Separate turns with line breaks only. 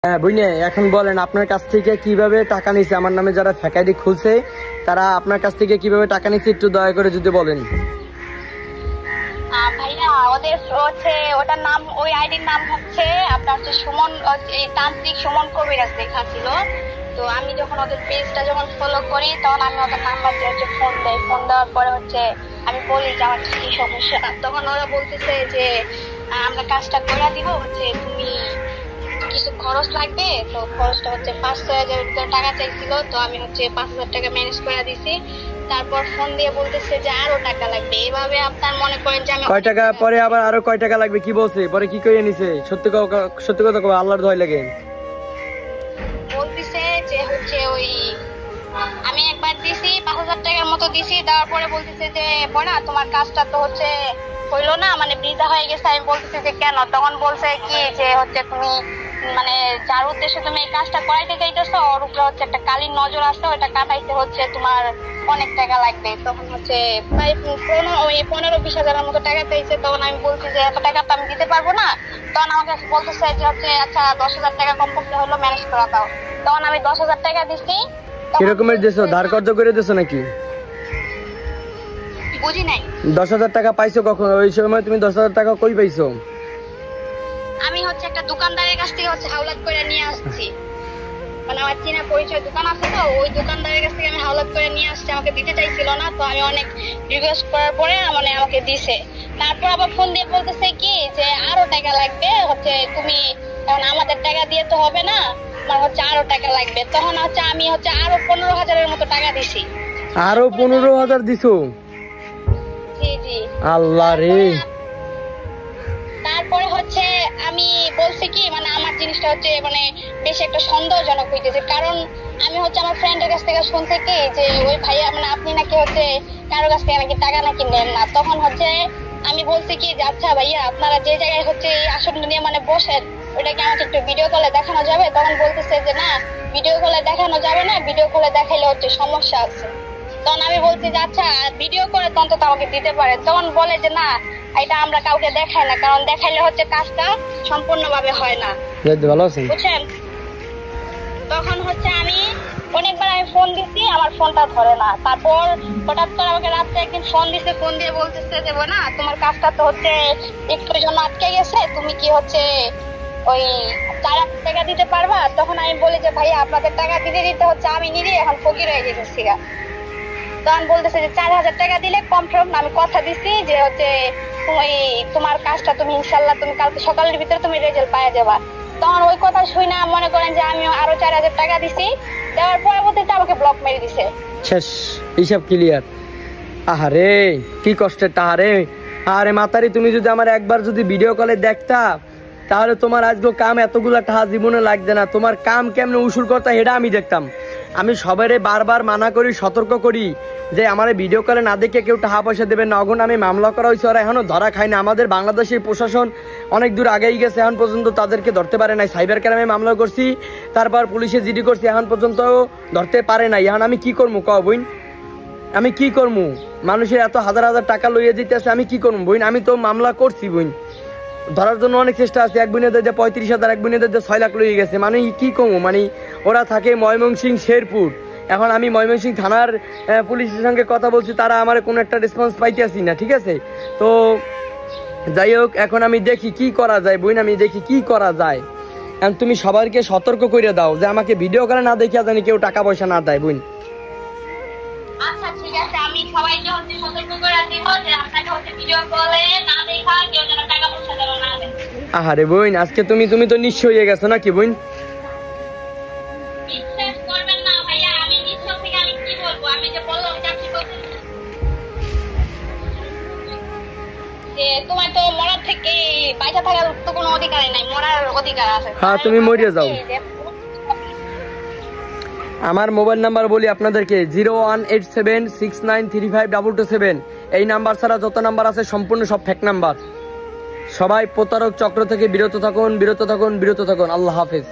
হ্যাঁ বুঝলে, এখন বলেন আপনার কাছ থেকে কিভাবে টাকা নিছে? আমার নামে যারা ফেক আইডি খুলছে তারা আপনার কাছ থেকে কিভাবে টাকা নিছে একটু দয়া করে যদি বলেন।
ভাইয়া ওদের হচ্ছে ওটার নাম, ওই আইডির নাম হচ্ছে আপনার হচ্ছে সুমন, তান্ত্রিক সুমন কবিরাজ লেখা ছিল। তো আমি যখন ওদের পেজটা যখন ফলো করি তখন আমি ওদের নাম্বার দিয়ে হচ্ছে ফোন দেই। ফোন দেওয়ার পরে হচ্ছে আমি বলি যে আমার কি সমস্যা, তখন ওরা বলতেছে যে আমরা কাজটা করে দিব, হচ্ছে তুমি কিছু খরচ লাগবে। তো খরচটা হচ্ছে 5-6 হাজার টাকা চাইছিল, তো আমি হচ্ছে 5,000 টাকা ম্যানেজ করে দিছি। তারপর ফোন দিয়ে বলতেছে যে আরো টাকা লাগবে। এভাবে আপনার মনে করেন যে আমি
কয় টাকা পরে আবার আরো কয় টাকা লাগবে কি বলছে, পরে কি কইয়ে নিছে? সত্যি কথা কও, আল্লাহর ভয় লাগে।
বলতেছে যে হচ্ছে ওই আমি একবার দিছি 5,000 টাকার মতো দিছি, দেওয়ার পরে বলতেছে যে বড়া তোমার কাজটা তো হচ্ছে হইলো না, মানে বৃথা হয়ে গেছে। আমি বলতেছি যে কেন? তখন বলছে কি যে হচ্ছে তুমি মানে যার উদ্দেশ্যে তুমি এই কাজটা করাইতে চাইতেছো ওর উপরে হচ্ছে একটা কালির নজর আছে, ওটা কাটাইতে হচ্ছে তোমার অনেক টাকা লাগবে। তখন হচ্ছে প্রায় 15-20 হাজারের মতো টাকা পেয়েছে। তখন আমি বলছি যে এত টাকা তো আমি দিতে পারবো না। তখন আমাকে বলতেছে যে হচ্ছে আচ্ছা 10,000 টাকা কমপক্ষে হলো ম্যানেজ করা দাও। তখন আমি 10,000 টাকা দিচ্ছি।
কিরকমের দিছো? ধার কর্জ করে দিছো নাকি?
বুঝি নাই।
10,000 টাকা পাইছো কখন? ওই সময় তুমি 10,000 টাকা কই পাইছো?
আমি হচ্ছে একটা দোকানদারের কাছ থেকে হচ্ছে হাওলাত করে নিয়ে আসছি, মানে আমার চেনা পরিচয় দোকান আছে, তো ওই দোকানদারের কাছ থেকে আমি হাওলাত করে নিয়ে আসছি। আমাকে দিতে চাইছিল না, তো আমি অনেক রিকোয়েস্ট করার পরে মানে আমাকে দিছে। তারপর আবার ফোন দিয়ে বলতেছে কি যে আরো টাকা লাগবে, হচ্ছে তুমি এখন আমাদের টাকা দিয়ে তো হবে না, আমার হচ্ছে আরো টাকা লাগবে। তখন হচ্ছে আমি হচ্ছে আরো 15,000-এর মতো টাকা দিছি।
আরো 15,000 দিছো?
জি জি।
আল্লাহ রে।
তারপরে হচ্ছে আমি বলছি কি মানে আমার জিনিসটা হচ্ছে মানে বেশি একটা সন্দেহজনক হইতেছে, কারণ আমি হচ্ছে আমার ফ্রেন্ডের কাছ থেকে শুনতে কি যে ওই ভাইয়া মানে আপনি নাকি হচ্ছে কারো কাছ থেকে নাকি টাকা নাকি নেন না। তখন হচ্ছে আমি বলছি কি যে আচ্ছা ভাইয়া আপনারা যে জায়গায় হচ্ছে এই আসনটা নিয়ে মানে বসেন ওটা কি আমাকে একটু ভিডিও কলে দেখানো যাবে? তখন বলতেছে যে না, ভিডিও কলে দেখানো যাবে না, ভিডিও কলে দেখাইলে হচ্ছে সমস্যা আছে। তখন আমি বলছি যে আচ্ছা ভিডিও করে অন্তত আমাকে দিতে পারে। তখন বলে যে না, এটা আমরা কাউকে দেখাই না, কারণ দেখাইলে হচ্ছে কাজটা সম্পূর্ণভাবে হয় না, বুঝছেন? তখন হচ্ছে আমি অনেকবার আমি ফোন দিচ্ছি, আমার ফোনটা ধরে না। তারপর হঠাৎ করে আমাকে রাত্রে একদিন ফোন দিচ্ছে, ফোন দিয়ে বলতেছে যে না তোমার কাজটা তো হচ্ছে একটু জন্য আটকে গেছে, তুমি কি হচ্ছে ওই 4,000 টাকা দিতে পারবা? তখন আমি বলি যে ভাইয়া আপনাদের টাকা দিতে দিতে হচ্ছে আমি নিজেই এখন ফকির হয়ে গেছি। তখন বলতেছে যে 4,000 টাকা দিলে কনফার্ম, আমি কথা দিচ্ছি যে হচ্ছে ওই তোমার কাজটা তুমি ইনশাল্লাহ তুমি কালকে সকালের ভিতরে তুমি রেজাল্ট পাওয়া যাবা। তখন ওই কথা শুনে মনে করেন যে আমি আরো 4,000 টাকা দিছি, দেওয়ার পরবর্তীতে আমাকে ব্লক মেরে দিছে।
শেষ, হিসাব ক্লিয়ার। আহারে কি কষ্টের টাহারে। আরে মাতারি, তুমি যদি আমার একবার যদি ভিডিও কলে দেখতা তাহলে তোমার আজকে কাম এতগুলা টাহা জীবনে লাগবে না। তোমার কাম কেমনে উসুর করতা এটা আমি দেখতাম। আমি সবারে বারবার মানা করি, সতর্ক করি যে আমার ভিডিও কলে না দেখে কেউ টাকা পয়সা দেবেন না। অগুন আমি মামলা করা হয়েছে, ওরা এখনো ধরা খায় না। আমাদের বাংলাদেশের প্রশাসন অনেক দূর আগেই গেছে, এখন পর্যন্ত তাদেরকে ধরতে পারে নাই। সাইবার ক্রাইমে মামলা করছি, তারপর পুলিশে জিডি করছি, এখন পর্যন্ত ধরতে পারে নাই। এখন আমি কি করবো কও বইন? আমি কি করবো? মানুষের এত হাজার হাজার টাকা লইয়ে দিতেছে, আমি কি করবো বইন? আমি তো মামলা করছি বইন, ধরার জন্য অনেক চেষ্টা আছে। এক বোনেদের যে 35,000, এক বোনেদের যে 6 লাখ লইয়ে গেছে। মানে কি করবো? মানে ওরা থাকে ময়মনসিংহ শেরপুর। এখন আমি ময়মনসিংহ থানার পুলিশের সঙ্গে কথা বলছি, তারা আমার কোনো একটা রেসপন্স পাইতেছি না। ঠিক আছে, তো যাই হোক, এখন আমি দেখি কি করা যায় বইন, আমি দেখি কি করা যায়। এখন তুমি সবাইকে সতর্ক করে দাও যে আমাকে ভিডিও করে না দেখিয়া জানি কেউ টাকা পয়সা না দেয় বইন।
আচ্ছা ঠিক আছে, আমি সবাইকে হচ্ছে সতর্ক করে দিব যে আপনাকে হচ্ছে ভিডিও কলে না দেখা কেউ যেন টাকা পয়সা দেওয়া না দেয়।
আহারে বইন, আজকে তুমি তো নিঃস্ব হয়ে গেছো নাকি বইন?
বিশ্বাস করবেন না ভাইয়া, আমি নিঃস্ব থেকে আমি কি বলবো? আমি যে বললাম চাকরি করতে যে তোমার তো মরার থেকে বাইরে থাকার তো কোনো অধিকার নাই, মরার অধিকার আছে।
হ্যাঁ তুমি মরিয়া যাও। আমার মোবাইল নাম্বার বলি আপনাদেরকে 01876935227। এই নাম্বার ছাড়া যত নাম্বার আছে সম্পূর্ণ সব ফেক নাম্বার। সবাই প্রতারক চক্র থেকে বিরত থাকুন, বিরত থাকুন, বিরত থাকুন। আল্লাহ হাফেজ।